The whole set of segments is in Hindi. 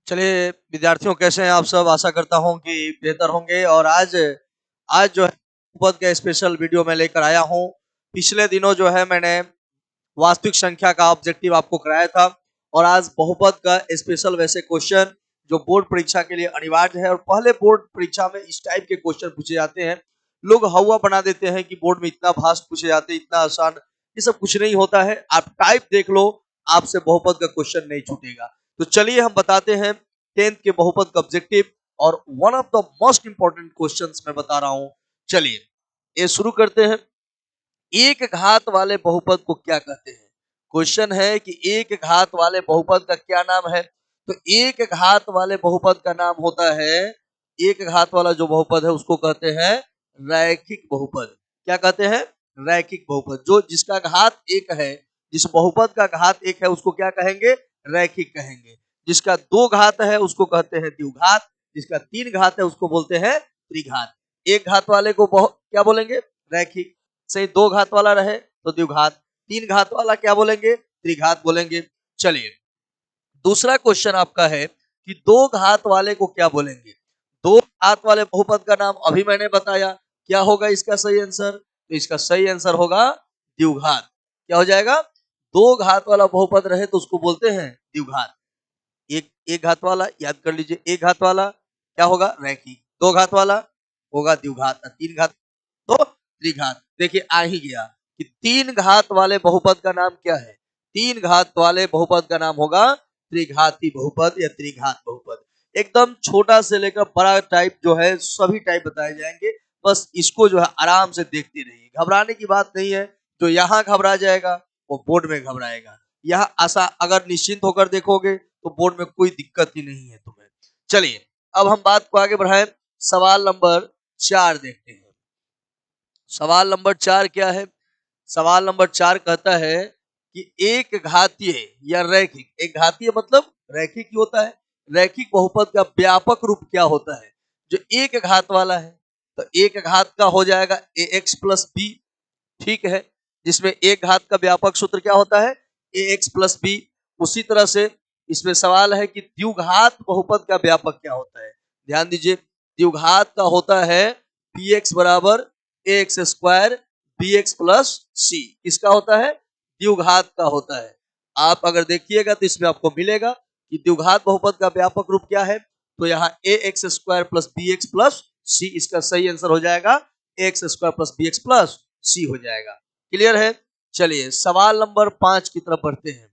चलिए विद्यार्थियों, कैसे हैं आप सब। आशा करता हूं कि बेहतर होंगे। और आज आज जो है बहुपद का स्पेशल वीडियो मैं लेकर आया हूं। पिछले दिनों जो है मैंने वास्तविक संख्या का ऑब्जेक्टिव आपको कराया था, और आज बहुपद का स्पेशल वैसे क्वेश्चन जो बोर्ड परीक्षा के लिए अनिवार्य है। और पहले बोर्ड परीक्षा में इस टाइप के क्वेश्चन पूछे जाते हैं। लोग हवा बना देते हैं कि बोर्ड में इतना फास्ट पूछे जाते हैं, इतना आसान। ये सब कुछ नहीं होता है। आप टाइप देख लो, आपसे बहुपद का क्वेश्चन नहीं छूटेगा। तो चलिए हम बताते हैं 10th के बहुपद का ऑब्जेक्टिव, और one of the most important questions मैं बता रहा हूं। चलिए ये शुरू करते हैं। एक घात वाले बहुपद को क्या कहते हैं? क्वेश्चन है कि एक घात वाले बहुपद का क्या नाम है। तो एक घात वाले बहुपद का नाम होता है, एक घात वाला जो बहुपद है उसको कहते हैं रैखिक बहुपद। क्या कहते हैं? रैखिक बहुपद। जो जिसका घात एक है, जिस बहुपद का घात एक है उसको क्या कहेंगे? रैखिक कहेंगे। जिसका दो घात है उसको कहते हैं द्विघात। जिसका तीन घात है उसको बोलते हैं त्रिघात। एक घात वाले को क्या बोलेंगे? रैखिक। से दो घात वाला रहे तो द्विघात, तीन घात वाला क्या बोलेंगे? त्रिघात बोलेंगे। चलिए दूसरा क्वेश्चन आपका है कि दो घात वाले को क्या बोलेंगे? दो घात वाले बहुपद का नाम अभी मैंने बताया। क्या होगा इसका सही आंसर? तो इसका सही आंसर होगा द्विघात। क्या हो जाएगा? दो घात वाला बहुपद रहे तो उसको बोलते हैं द्विघात। एक घात वाला याद कर लीजिए, एक घात वाला क्या होगा? रैखिक। दो घात वाला होगा द्विघात, तीन घात तो त्रिघात। देखिए आ ही गया कि तीन घात वाले बहुपद का नाम क्या है? तीन घात वाले बहुपद का नाम होगा त्रिघाती बहुपद या त्रिघात बहुपद। एकदम छोटा से लेकर बड़ा टाइप जो है सभी टाइप बताए जाएंगे। बस इसको जो है आराम से देखते रहिए, घबराने की बात नहीं है। जो यहाँ घबरा जाएगा वो बोर्ड में घबराएगा। यह आशा अगर निश्चिंत होकर देखोगे तो बोर्ड में कोई दिक्कत ही नहीं है तुम्हें। चलिए अब हम बात को आगे बढ़ाएं। सवाल नंबर 4 देखते हैं। सवाल नंबर 4 क्या है? सवाल नंबर 4 कहता है कि एक घातीय या रैखिक, एक घातीय मतलब रैखिक ही होता है। रैखिक बहुपद का व्यापक रूप क्या होता है? जो एक घात वाला है तो एक घात का हो जाएगा ax प्लस बी। ठीक है, जिसमें एक घात का व्यापक सूत्र क्या होता है? ax plus b. उसी तरह से इसमें सवाल है कि द्विघात बहुपद का व्यापक क्या होता है? ध्यान दीजिए, द्विघात का होता है px बराबर ax स्क्वायर bx प्लस सी। किसका होता है? द्विघात का होता है। आप अगर देखिएगा तो इसमें आपको मिलेगा कि द्विघात बहुपद का व्यापक रूप क्या है। तो यहाँ ax square plus bx plus c, इसका सही आंसर हो जाएगा ax square plus bx plus c हो जाएगा। क्लियर है? चलिए सवाल नंबर 5 की तरफ बढ़ते हैं।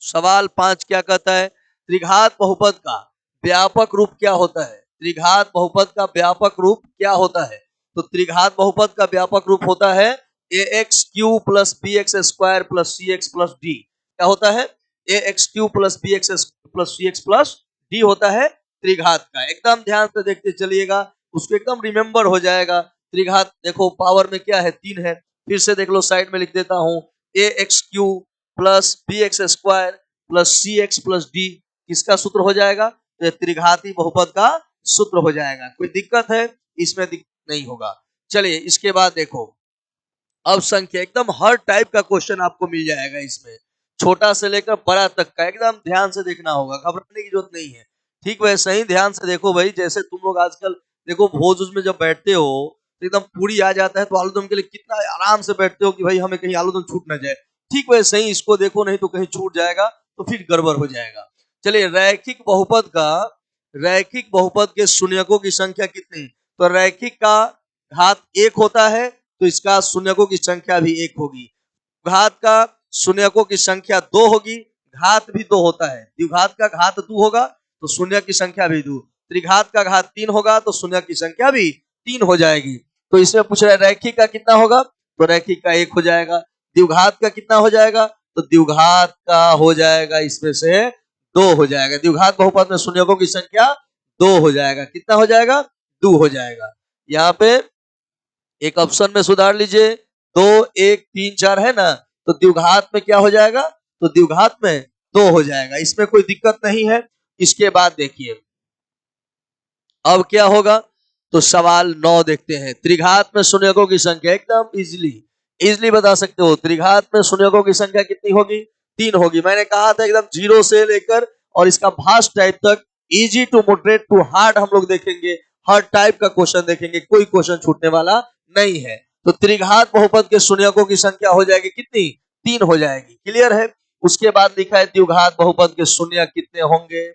सवाल 5 क्या कहता है? त्रिघात बहुपद का व्यापक रूप क्या होता है? त्रिघात बहुपद का व्यापक रूप क्या होता है? तो त्रिघात बहुपद का व्यापक रूप होता है ax cube plus b x square plus c x plus d. क्या होता है? ax cube plus b x plus c x plus d होता है त्रिघात का। एकदम ध्यान से देखते चलिएगा, उसको एकदम रिमेंबर हो जाएगा। त्रिघात देखो पावर में क्या है? 3 है। फिर से देख लो, साइड में लिख देता हूं ax cube plus b x square plus c x plus d. किसका सूत्र हो जाएगा? तो त्रिघाती बहुपद का सूत्र हो जाएगा। कोई दिक्कत है? इसमें दिक्कत नहीं होगा। चलिए इसके बाद देखो, अब संख्या एकदम हर टाइप का क्वेश्चन आपको मिल जाएगा इसमें, छोटा से लेकर बड़ा तक का। एकदम ध्यान से देखना होगा, घबराने की जरूरत नहीं है। ठीक वैसे ही ध्यान से देखो भाई, जैसे तुम लोग आजकल देखो भोज उसमें जब बैठते हो तो एकदम पूरी आ जाता है, तो आलूदम के लिए कितना आराम से बैठते हो कि भाई हमें कहीं आलूदम छूट ना जाए। ठीक वैसे ही इसको देखो, नहीं तो कहीं छूट जाएगा तो फिर गड़बड़ हो जाएगा। चलिए रैखिक बहुपद के शून्यकों की संख्या कितनी? तो रैखिक का घात 1 होता है तो इसका शून्यकों की संख्या भी 1 होगी। घात का शून्यकों की संख्या 2 होगी, घात भी 2 होता है। द्विघात का घात 2 होगा तो शून्य की संख्या भी 2। त्रिघात का घात 3 होगा तो शून्य की संख्या भी 3 हो जाएगी। तो इसमें पूछ रहा है रैखिक का कितना होगा? तो रैखिक का 1 हो जाएगा। द्विघात का कितना हो जाएगा? तो द्विघात का हो जाएगा इसमें से 2 हो जाएगा। द्विघात बहुपद में शून्यकों की संख्या 2 हो जाएगा। कितना हो जाएगा? 2 हो जाएगा। यहाँ पे एक ऑप्शन में सुधार लीजिए, 2 1 3 4 है ना, तो द्विघात में क्या हो जाएगा? तो द्विघात में 2 हो जाएगा। इसमें कोई दिक्कत नहीं है। इसके बाद देखिए अब क्या होगा। तो सवाल 9 देखते हैं। त्रिघात में शून्यकों की संख्या एकदम इजिली बता सकते हो। त्रिघात में शून्यकों की संख्या कितनी होगी? 3 होगी। मैंने कहा था एकदम 0 से लेकर और इसका भास्ट टाइप तक easy to moderate to hard हम लोग देखेंगे, हर टाइप का क्वेश्चन देखेंगे, कोई क्वेश्चन छूटने वाला नहीं है। तो त्रिघात बहुपद के शून्यकों की संख्या हो जाएगी कितनी? 3 हो जाएगी। क्लियर है? उसके बाद लिखा है द्विघात बहुपद के शून्य कितने होंगे?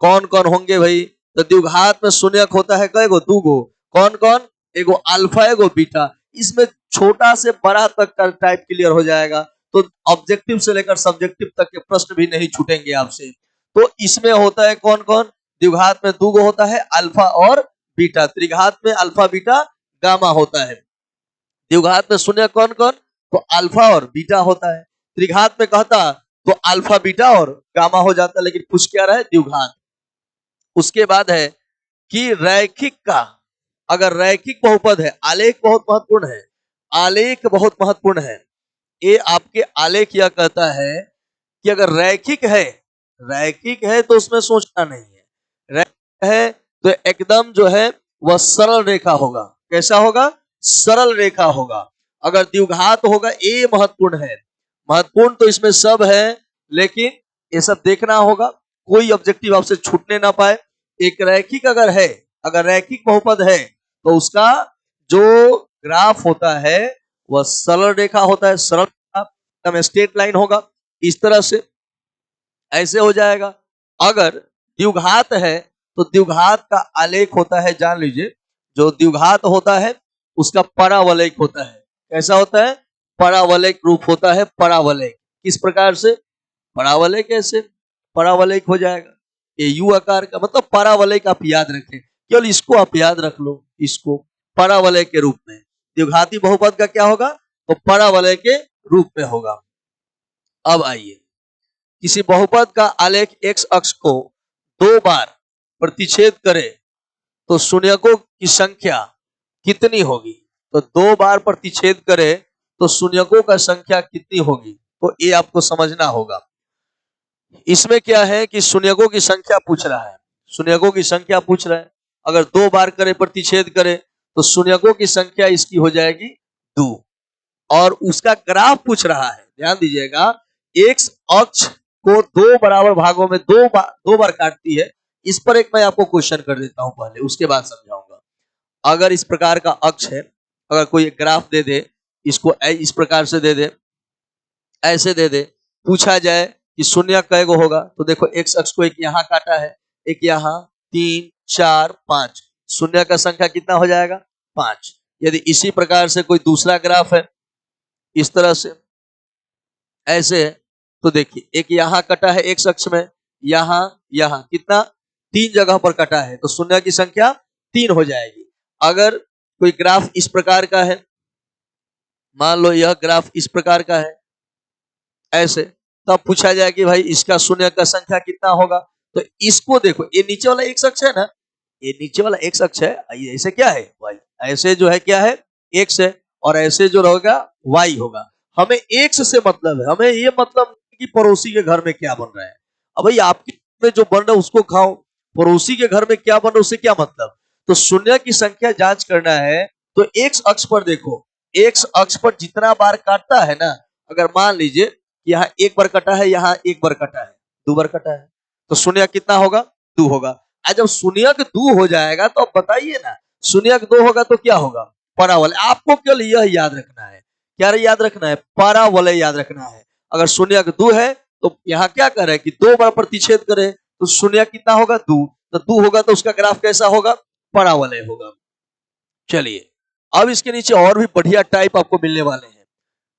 कौन कौन होंगे भाई? तो द्विघात में शून्यक होता है कई गो? 2 गो। कौन कौन? एगो अल्फा एगो बीटा। इसमें छोटा से बड़ा तक का टाइप क्लियर हो जाएगा, तो ऑब्जेक्टिव से लेकर सब्जेक्टिव तक के प्रश्न भी नहीं छूटेंगे आपसे। तो इसमें होता है कौन कौन? द्विघात में 2 गो होता है, अल्फा और बीटा। त्रिघात में अल्फा बीटा गामा होता है। द्विघात में शून्य कौन कौन? तो अल्फा और बीटा होता है। त्रिघात में कहता तो अल्फा बीटा और गामा हो जाता, लेकिन पूछ क्या रहा है? द्विघात। उसके बाद है कि रैखिक का, अगर रैखिक बहुपद है, आलेख बहुत महत्वपूर्ण है, आलेख बहुत महत्वपूर्ण है। ये आपके आलेख यह कहता है कि अगर रैखिक है तो उसमें सोचना नहीं है। रैखिक है तो एकदम जो है वह सरल रेखा होगा। कैसा होगा? सरल रेखा होगा। अगर द्विघात होगा, ये महत्वपूर्ण है। महत्वपूर्ण तो इसमें सब है, लेकिन ये सब देखना होगा, कोई ऑब्जेक्टिव आपसे छूटने ना पाए। एक रैखिक अगर है, अगर रैखिक बहुपद है तो उसका जो ग्राफ होता है वह सरल रेखा होता है, सरल एकदम स्ट्रेट लाइन होगा। इस तरह से ऐसे हो जाएगा। अगर द्विघात है तो द्विघात का आलेख होता है, जान लीजिए, जो द्विघात होता है उसका परावलयिक होता है। कैसा होता है? परावलयिक रूप होता है। परावलयिक किस प्रकार से? परावलयिक कैसे? परावलयिक हो जाएगा ये यू आकार का, मतलब परावलयिक आप याद रखें, केवल इसको आप याद रख लो, इसको परावलय के रूप में। द्विघाती बहुपद का क्या होगा? तो परावलय के रूप में होगा। अब आइए, किसी बहुपद का आलेख एक्स अक्ष को 2 बार प्रतिच्छेद करे तो शून्यकों की संख्या कितनी होगी? तो 2 बार प्रतिच्छेद करे तो शून्यकों का संख्या कितनी होगी? तो ये आपको समझना होगा। इसमें क्या है कि शून्यकों की संख्या पूछ रहा है, शून्यकों की संख्या पूछ रहा है। अगर 2 बार करे, प्रतिच्छेद करे, तो शून्यकों की संख्या इसकी हो जाएगी 2, और उसका ग्राफ पूछ रहा है। ध्यान दीजिएगा, एक्स अक्ष को 2 बराबर भागों में 2 बार काटती है। इस पर एक मैं आपको क्वेश्चन कर देता हूं पहले, उसके बाद समझाऊंगा। अगर इस प्रकार का अक्ष है, अगर कोई एक ग्राफ दे दे, इसको इस प्रकार से दे दे, ऐसे दे दे, पूछा जाए कि शून्य कै गो होगा, तो देखो एक्स अक्ष को एक यहां काटा है, एक यहां, 3 4 5, शून्य का संख्या कितना हो जाएगा? 5। यदि इसी प्रकार से कोई दूसरा ग्राफ है, इस तरह से ऐसे है, तो देखिए एक यहां कटा है एक्स अक्ष में, यहां कितना? 3 जगह पर कटा है, तो शून्य की संख्या 3 हो जाएगी। अगर कोई ग्राफ इस प्रकार का है, मान लो यह ग्राफ इस प्रकार का है ऐसे, तब पूछा जाए कि भाई इसका शून्य का संख्या कितना होगा? तो इसको देखो, ये नीचे वाला एक्स अक्ष है ना, ये नीचे वाला एक्स अक्ष है, ऐसे क्या है? वाई। ऐसे जो है क्या है? एक्स है, और ऐसे जो रहेगा वाई होगा। हमें एक्स से मतलब है, हमें ये मतलब नहीं कि पड़ोसी के घर में क्या बन रहा है। अब भाई आपके में जो बन रहा है उसको खाओ, पड़ोसी के घर में क्या बन रहा है उससे क्या मतलब? तो शून्य की संख्या जांच करना है, तो एक्स अक्ष पर देखो, एक्स अक्ष पर जितना बार काटता है ना, अगर मान लीजिए यहाँ 1 बार कटा है, यहाँ 1 बार कटा है, 2 बार कटा है, तो शून्य कितना होगा? 2 होगा। जब शून्य 2 हो जाएगा तो अब बताइए ना, शून्य 2 होगा तो क्या होगा? परावलय। आपको केवल यह याद रखना है, क्या याद रखना है? परावलय याद रखना है। अगर शून्य 2 है तो यहाँ क्या कर रहे हैं कि 2 बार प्रतिच्छेद करे, तो शून्य कितना होगा? 2। तो 2 होगा तो उसका ग्राफ कैसा होगा? परावलय होगा। चलिए, अब इसके नीचे और भी बढ़िया टाइप आपको मिलने वाले हैं।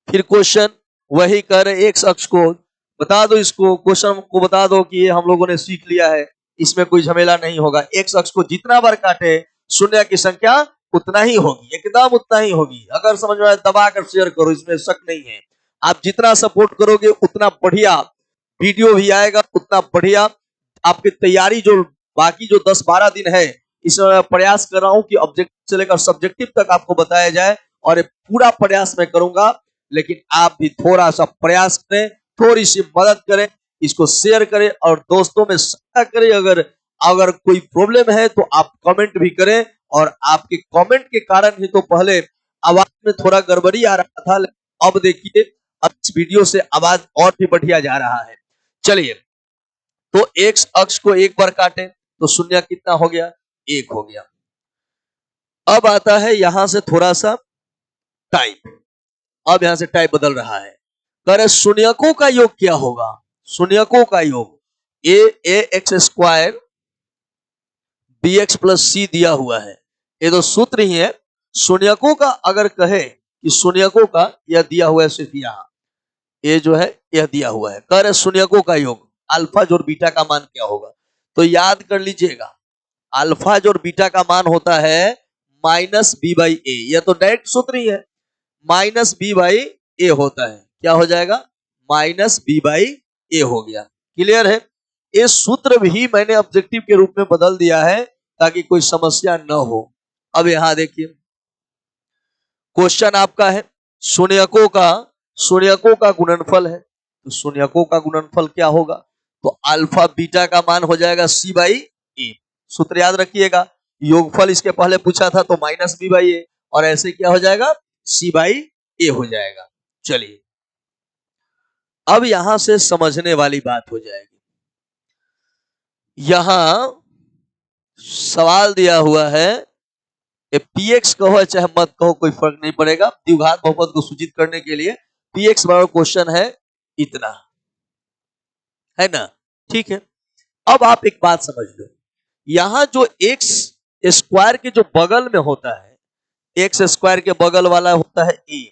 फिर क्वेश्चन वही कर एक्स अक्ष को बता दो, इसको क्वेश्चन को बता दो कि ये हम लोगों ने सीख लिया है, इसमें कोई झमेला नहीं होगा। एक्स अक्ष को जितना बार काटे शून्य की संख्या उतना ही होगी, एकदम उतना ही होगी। अगर समझ में आए दबा कर शेयर करो, इसमें शक नहीं है। आप जितना सपोर्ट करोगे उतना बढ़िया वीडियो भी आएगा, उतना बढ़िया आपकी तैयारी। जो बाकी जो 10-12 दिन है, इसमें प्रयास कर रहा हूं कि ऑब्जेक्टिव से लेकर सब्जेक्टिव तक आपको बताया जाए, और पूरा प्रयास मैं करूंगा। लेकिन आप भी थोड़ा सा प्रयास करें, थोड़ी सी मदद करें, इसको शेयर करें और दोस्तों में साझा करें। अगर अगर कोई प्रॉब्लम है तो आप कमेंट भी करें, और आपके कमेंट के कारण ही तो पहले आवाज में थोड़ा गड़बड़ी आ रहा था, अब देखिए अब इस वीडियो से आवाज और भी बढ़िया जा रहा है। चलिए, तो एक्स अक्ष को एक बार काटे तो शून्य कितना हो गया, 1 हो गया। अब आता है यहां से थोड़ा सा टाइप, अब यहां से टाइप बदल रहा है। कह रहे शून्यकों का योग क्या होगा, शून्यकों का योग a x square b x plus c दिया हुआ है, ये तो सूत्र ही है। शून्यकों का अगर कहे कि शून्यकों का यह दिया हुआ है, सिर्फ यहां ये जो है यह दिया हुआ है। कह रहे शून्यकों का योग अल्फा जोड़ बीटा का मान क्या होगा, तो याद कर लीजिएगा अल्फा जोड़ बीटा का मान होता है माइनस बी बाई ए, यह तो डायरेक्ट सूत्र ही है, माइनस बी बाई ए होता है। क्या हो जाएगा, माइनस बी बाई ए हो गया। क्लियर है, ये सूत्र भी मैंने ऑब्जेक्टिव के रूप में बदल दिया है ताकि कोई समस्या न हो। अब यहां देखिए क्वेश्चन आपका है शून्यकों का गुणनफल है, तो शून्यकों का गुणनफल क्या होगा, तो अल्फा बीटा का मान हो जाएगा सी बाई ए। सूत्र याद रखिएगा, योगफल इसके पहले पूछा था तो माइनस बी बाई ए, और ऐसे क्या हो जाएगा, सी बाई ए हो जाएगा। चलिए अब यहां से समझने वाली बात हो जाएगी। यहां सवाल दिया हुआ है पीएक्स कहो चाहे मत कहो कोई फर्क नहीं पड़ेगा, द्विघात बहुपद को सूचित करने के लिए पीएक्स बराबर क्वेश्चन है इतना, है ना, ठीक है। अब आप एक बात समझ लो, यहां जो एक्स स्क्वायर के जो बगल में होता है, एक्स स्क्वायर के बगल वाला होता है ए,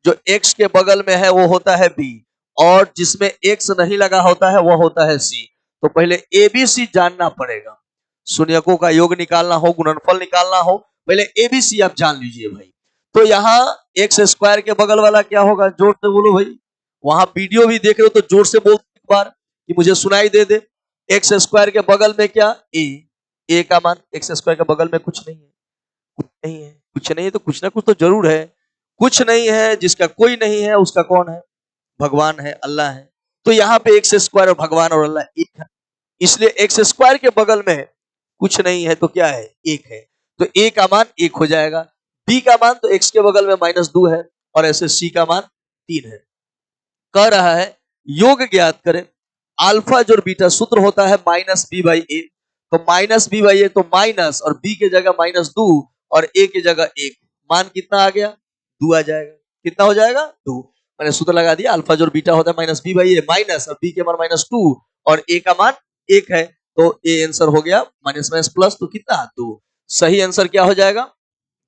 जो एक्स के बगल में है वो होता है बी, और जिसमें एक्स नहीं लगा होता है वो होता है सी। तो पहले ए बी सी जानना पड़ेगा, शून्यकों का योग निकालना हो, गुणनफल निकालना हो, पहले ए बी सी आप जान लीजिए भाई। तो यहां एक्स स्क्वायर के बगल वाला क्या होगा, जोर से बोलो भाई, वहां वीडियो भी देख रहे हो तो जोर से बोल एक बार कि मुझे सुनाई दे दे। एक्स स्क्वायर के बगल में क्या, ए का मान, एक्स स्क्वायर के बगल में कुछ नहीं है, कुछ नहीं है, कुछ नहीं है तो कुछ ना कुछ तो जरूर है, कुछ नहीं है, जिसका कोई नहीं है उसका कौन है, भगवान है, अल्लाह है। तो यहाँ पे एक्स स्क्वायर और भगवान और अल्लाह एक है, इसलिए एक्स स्क्वायर के बगल में कुछ नहीं है तो क्या है, एक है, तो ए का मान 1 हो जाएगा। बी का मान तो एक्स के बगल में -2 है, और ऐसे सी का मान 3 है। कह रहा है योग ज्ञात करें, अल्फा जोड़ बीटा सूत्र होता है माइनस बी बाई ए, तो माइनस बी बाई ए तो माइनस और बी के जगह -2 और ए के जगह 1, मान कितना आ गया, 2 आ जाएगा। कितना हो जाएगा, 2। मैंने सूत्र लगा दिया, अल्फा जोड़ बीटा होता है minus b by a, minus और बी के मान -2 और ए का मान 1 है, तो ए आंसर हो गया माइनस माइनस प्लस, तो कितना, 2। सही आंसर क्या हो जाएगा,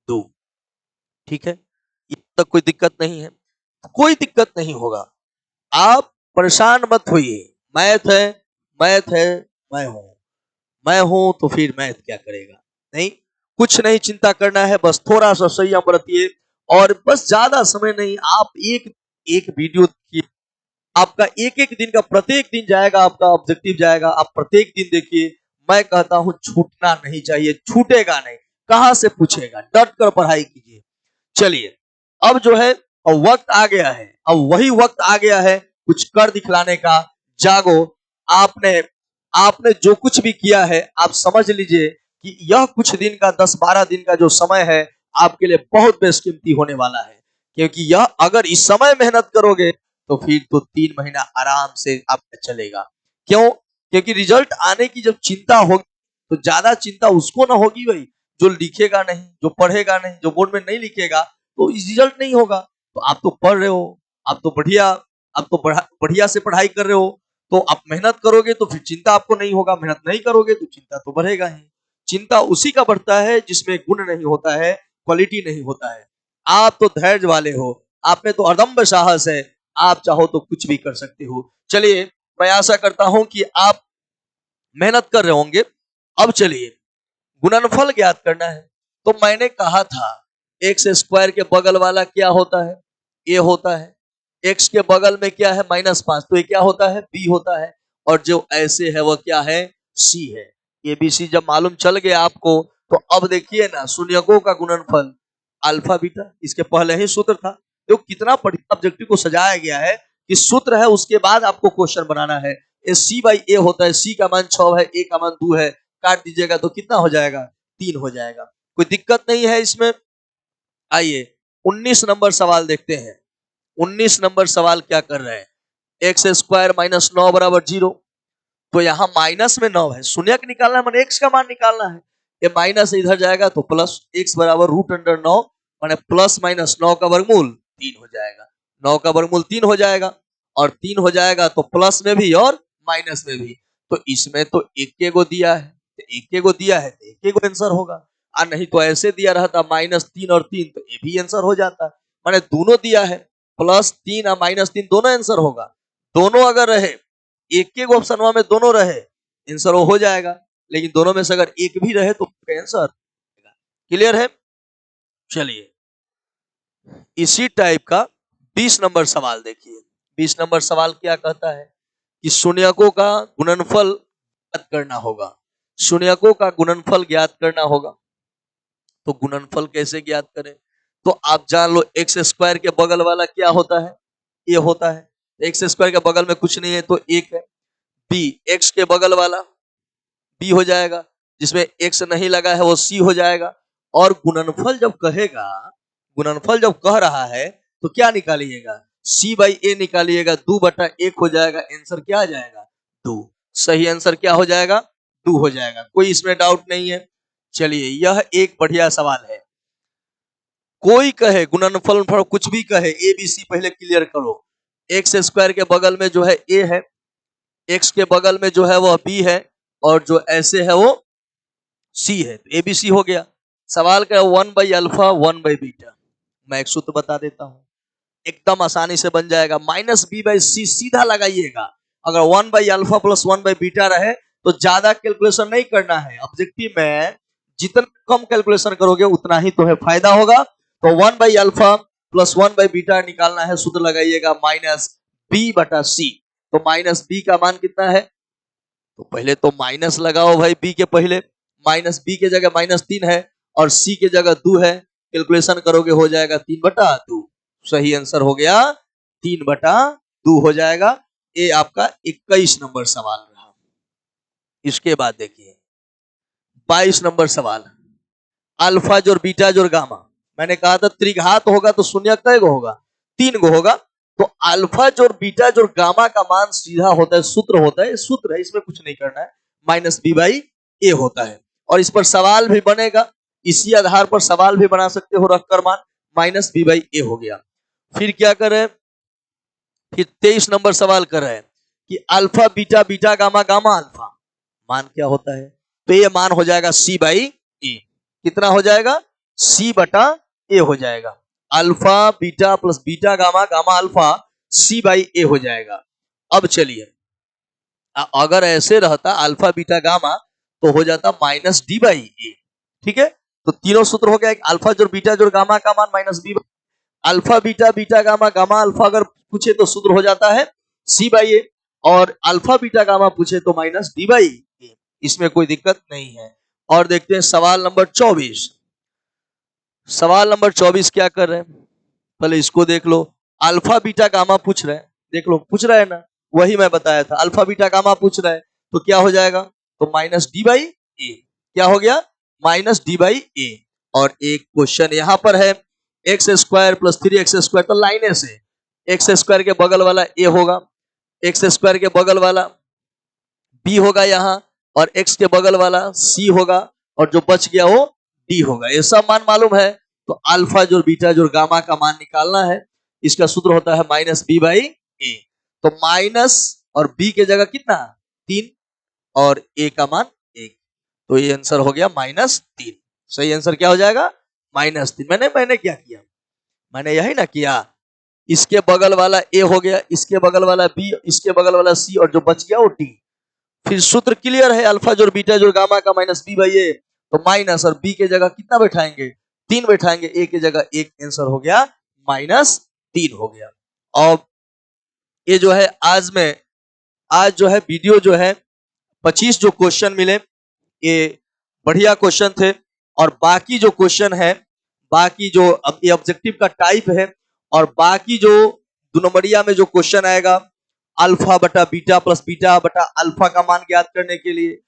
2। ठीक है, ये तक कोई दिक्कत नहीं है, कोई दिक्कत नहीं होगा, आप परेशान मत होइए। मैथ है, मैथ है, मैं हूं तो फिर मैथ क्या करेगा, नहीं, कुछ नहीं चिंता करना है, बस थोड़ा सा संयम बरतिए, और बस ज्यादा समय नहीं, आप एक एक वीडियो देखिए, आपका एक एक दिन का प्रत्येक दिन जाएगा, आपका ऑब्जेक्टिव जाएगा, आप प्रत्येक दिन देखिए। मैं कहता हूं छूटना नहीं चाहिए, छूटेगा नहीं, कहां से पूछेगा, डट कर पढ़ाई कीजिए। चलिए अब जो है वक्त आ गया है, अब वही वक्त आ गया है कुछ कर दिखलाने का। जागो, आपने आपने जो कुछ भी किया है आप समझ लीजिए कि यह कुछ दिन का 10-12 दिन का जो समय है आपके लिए बहुत बेशकीमती होने वाला है, क्योंकि यह अगर इस समय मेहनत करोगे तो फिर तो 3 महीना आराम से आपका चलेगा। क्यों, क्योंकि रिजल्ट आने की जब चिंता होगी तो ज्यादा चिंता उसको ना होगी भाई जो लिखेगा नहीं, जो पढ़ेगा नहीं, जो बोर्ड में नहीं लिखेगा तो रिजल्ट नहीं होगा। तो आप तो पढ़ रहे हो, आप तो बढ़िया से पढ़ाई कर रहे हो, तो आप मेहनत करोगे तो फिर चिंता आपको नहीं होगा, मेहनत नहीं करोगे तो चिंता तो बढ़ेगा ही। चिंता उसी का बढ़ता है जिसमें गुण नहीं होता है, क्वालिटी नहीं होता है। आप तो धैर्य वाले हो, आप में तो अदम्य साहस है, आप चाहो तो कुछ भी कर सकते हो। चलिए मैं आशा करता हूं कि आप मेहनत कर रहे होंगे। अब चलिए गुणनफल ज्ञात करना है, तो मैंने कहा था एक्स स्क्वायर के बगल वाला क्या होता है, ए होता है, एक्स के बगल में क्या है -5, तो ये क्या होता है, बी होता है, और जो ऐसे है वह क्या है, सी है। ए बी सी जब मालूम चल गया आपको, तो अब देखिए ना शून्यकों का गुणनफल अल्फा बीटा, इसके पहले ही सूत्र था। तो कितना बढ़िया ऑब्जेक्टिव को सजाया गया है कि सूत्र है उसके बाद आपको क्वेश्चन बनाना है। सी बाई ए होता है, सी का मान 6 है, ए का मान 2 है, काट दीजिएगा तो कितना हो जाएगा, 3 हो जाएगा। कोई दिक्कत नहीं है इसमें। आइए 19 नंबर सवाल देखते हैं। 19 नंबर सवाल क्या कर रहे हैं, एक्स स्क्वायर -9 बराबर 0, तो यहाँ माइनस में 9 है, शून्य निकालना है मैंने एक्स का मान निकालना है। ये माइनस इधर जाएगा तो प्लस एक्स बराबर √9 माने प्लस माइनस 9 का वर्गमूल 3 हो जाएगा। 9 का वर्गमूल 3 हो जाएगा और 3 हो जाएगा तो प्लस में भी और माइनस में भी। तो इसमें तो एक को दिया है, तो एक को दिया है तो एक को आंसर होगा। और नहीं तो ऐसे दिया रहता -3 और 3 तो ये भी आंसर हो जाता। माने दोनों दिया है, +3 और -3 दोनों आंसर होगा। दोनों अगर रहे, एक ऑप्शन में दोनों रहे, आंसर हो जाएगा। लेकिन दोनों में से अगर एक भी रहे तो आंसर। क्लियर है? चलिए इसी टाइप का 20 नंबर सवाल देखिए। 20 नंबर सवाल क्या कहता है कि शून्यकों का गुणनफल ज्ञात करना होगा। शून्यकों का गुणनफल ज्ञात करना होगा। तो गुणनफल कैसे ज्ञात करें? तो आप जान लो एक्स स्क्वायर के बगल वाला क्या होता है? ये होता है। एक्स स्क्वायर के बगल में कुछ नहीं है तो एक है। बी एक्स के बगल वाला बी हो जाएगा, जिसमें एक्स नहीं लगा है वो सी हो जाएगा। और गुणनफल जब कहेगा, गुणनफल जब कह रहा है तो क्या निकालिएगा? c/a निकालिएगा, 2/1 हो जाएगा। आंसर क्या आ जाएगा? 2। सही आंसर क्या हो जाएगा? 2 हो जाएगा। कोई इसमें डाउट नहीं है। चलिए यह एक बढ़िया सवाल है। कोई कहे गुणनफल पर कुछ भी कहे, ए बी सी पहले क्लियर करो। एक्स स्क्वायर के बगल में जो है ए है, एक्स के बगल में जो है वह बी है और जो ऐसे है वो सी है। ए बी सी हो गया। सवाल का 1/अल्फा 1/बीटा। मैं एक सूत्र बता देता हूं, एकदम आसानी से बन जाएगा। -b/c सीधा लगाइएगा। अगर 1/अल्फा प्लस 1/बीटा रहे तो ज्यादा कैलकुलेशन नहीं करना है। ऑब्जेक्टिव में जितना कम कैलकुलेशन करोगे उतना ही तुम्हें फायदा होगा। तो 1/अल्फा प्लस 1/बीटा निकालना है, सूत्र लगाइएगा -b/c। तो -b का मान कितना है? तो पहले तो माइनस लगाओ भाई बी के पहले। -b के जगह -3 है और c के जगह 2 है। कैलकुलेशन करोगे हो जाएगा 3/2। सही आंसर हो गया 3/2 हो जाएगा। ये आपका 21 नंबर सवाल रहा। इसके बाद देखिए 22 नंबर सवाल, अल्फा जोड़ बीटा जोड़ गामा। मैंने कहा था त्रिघात होगा तो शून्य कै गो होगा? 3 गो होगा। तो अल्फा जोड़ बीटा जोड़ गामा का मान सीधा होता है, सूत्र होता है, सूत्र है, इसमें कुछ नहीं करना है। -b/a होता है। और इस पर सवाल भी बनेगा, इसी आधार पर सवाल भी बना सकते हो रखकर मान -b/a हो गया। फिर क्या करें? फिर 23 नंबर सवाल कर रहे हैं कि alpha beta beta gamma gamma alpha मान क्या होता है? तो ये मान हो जाएगा c/a। कितना हो जाएगा? c/a हो जाएगा। Alpha beta plus beta gamma gamma alpha c/a हो जाएगा। अब चलिए अगर ऐसे रहता अल्फा बीटा गामा तो हो जाता -d/a। ठीक है, तो तीनों सूत्र हो गया। एक अल्फा जोड़ बीटा जोड़ गामा का मान -b। Alpha beta beta gamma gamma alpha अगर पूछे तो सूत्र हो जाता है c/a। और अल्फा बीटा गामा पूछे तो -d/a। इसमें कोई दिक्कत नहीं है। और देखते हैं सवाल नंबर 24। सवाल नंबर 24 क्या कर रहे हैं? पहले इसको देख लो। अल्फा बीटा गामा पूछ रहे हैं, देख लो पूछ रहा है ना, वही मैं बताया था। अल्फा बीटा गामा पूछ रहा है तो क्या हो जाएगा? तो -d/a। क्या हो गया? -d/a। और एक क्वेश्चन यहां पर है, x² + 3x²। तो लाइने से x² के बगल वाला a होगा, x² के बगल वाला b होगा यहाँ, और x के बगल वाला c होगा, और जो बच गया वो d होगा। ये सब मान मालूम है। तो अल्फा जोड़ बीटा जोड़ गामा का मान निकालना है। इसका सूत्र होता है -b/a। तो माइनस और b के जगह कितना? 3 और a का मान 1। तो ये आंसर हो गया -3। सही आंसर क्या हो जाएगा? -3। मैंने क्या किया? मैंने यही ना किया। इसके बगल वाला a हो गया, इसके बगल वाला b, इसके बगल वाला c, और जो बच गया वो d। फिर सूत्र क्लियर है, अल्फा जोड़ बीटा जोड़ गामा का -b/a। तो माइनस और b के जगह कितना बैठाएंगे? 3 बैठाएंगे, a के जगह 1। आंसर हो गया -3 हो गया। और ये जो है आज जो है वीडियो जो है 25 जो क्वेश्चन मिले ये बढ़िया क्वेश्चन थे। और बाकी जो क्वेश्चन है, बाकी जो अब ये ऑब्जेक्टिव का टाइप है, और बाकी जो 2 नंबरिया में जो क्वेश्चन आएगा अल्फा बटा बीटा प्लस बीटा बटा अल्फा का मान ज्ञात करने के लिए,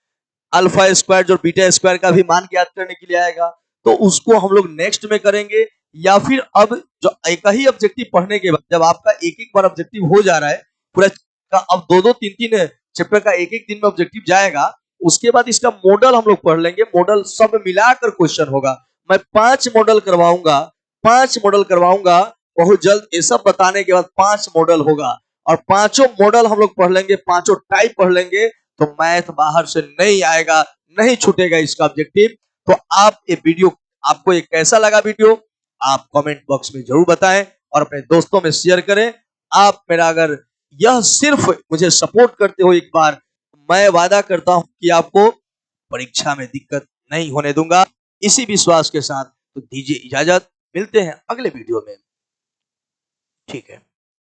अल्फा स्क्वायर जो बीटा स्क्वायर का भी मान ज्ञात करने के लिए आएगा, तो उसको हम लोग नेक्स्ट में करेंगे। या फिर अब जो एक ही ऑब्जेक्टिव पढ़ने के बाद, जब आपका एक एक बार ऑब्जेक्टिव हो जा रहा है पूरा का, अब 2-2 3-3 चैप्टर का एक एक दिन में ऑब्जेक्टिव जाएगा। उसके बाद इसका मॉडल हम लोग पढ़ लेंगे, मॉडल सब मिलाकर क्वेश्चन होगा। मैं 5 मॉडल करवाऊंगा, 5 मॉडल करवाऊंगा बहुत जल्द। ये सब बताने के बाद 5 मॉडल होगा और पांचों मॉडल हम लोग पढ़ लेंगे, पांचों टाइप पढ़ लेंगे, तो मैथ बाहर से नहीं आएगा, नहीं छूटेगा इसका ऑब्जेक्टिव। तो आप ये वीडियो, आपको ये कैसा लगा वीडियो, आप कमेंट बॉक्स में जरूर बताएं और अपने दोस्तों में शेयर करें। आप मेरा अगर यह सिर्फ मुझे सपोर्ट करते हो एक बार, मैं वादा करता हूं कि आपको परीक्षा में दिक्कत नहीं होने दूंगा। इसी विश्वास के साथ तो दीजिए इजाजत, मिलते हैं अगले वीडियो में। ठीक है।